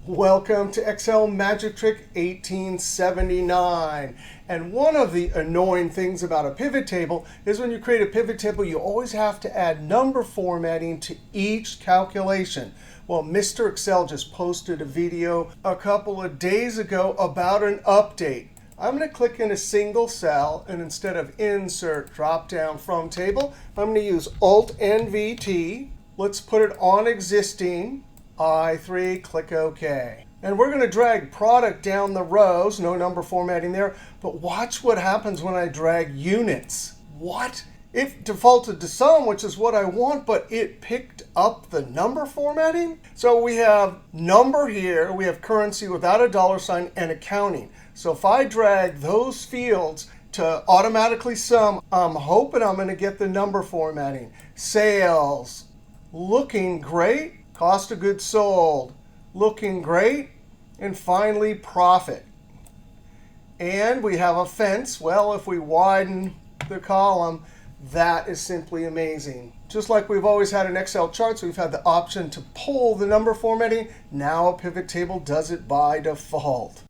Welcome to Excel Magic Trick 1879. And one of the annoying things about a pivot table is when you create a pivot table, you always have to add number formatting to each calculation. Well, Mr. Excel just posted a video a couple of days ago about an update. I'm going to click in a single cell, and instead of Insert, drop down from Table, I'm going to use Alt-NVT. Let's put it on Existing. I3, click OK. And we're going to drag product down the rows, no number formatting there. But watch what happens when I drag units. What? It defaulted to sum, which is what I want, but it picked up the number formatting. So we have number here, we have currency without a dollar sign, and accounting. So if I drag those fields to automatically sum, I'm hoping I'm going to get the number formatting. Sales, looking great. Cost of goods sold, looking great. And finally, profit. And we have a fence. Well, if we widen the column, that is simply amazing. Just like we've always had in Excel charts, we've had the option to pull the number formatting. Now a pivot table does it by default.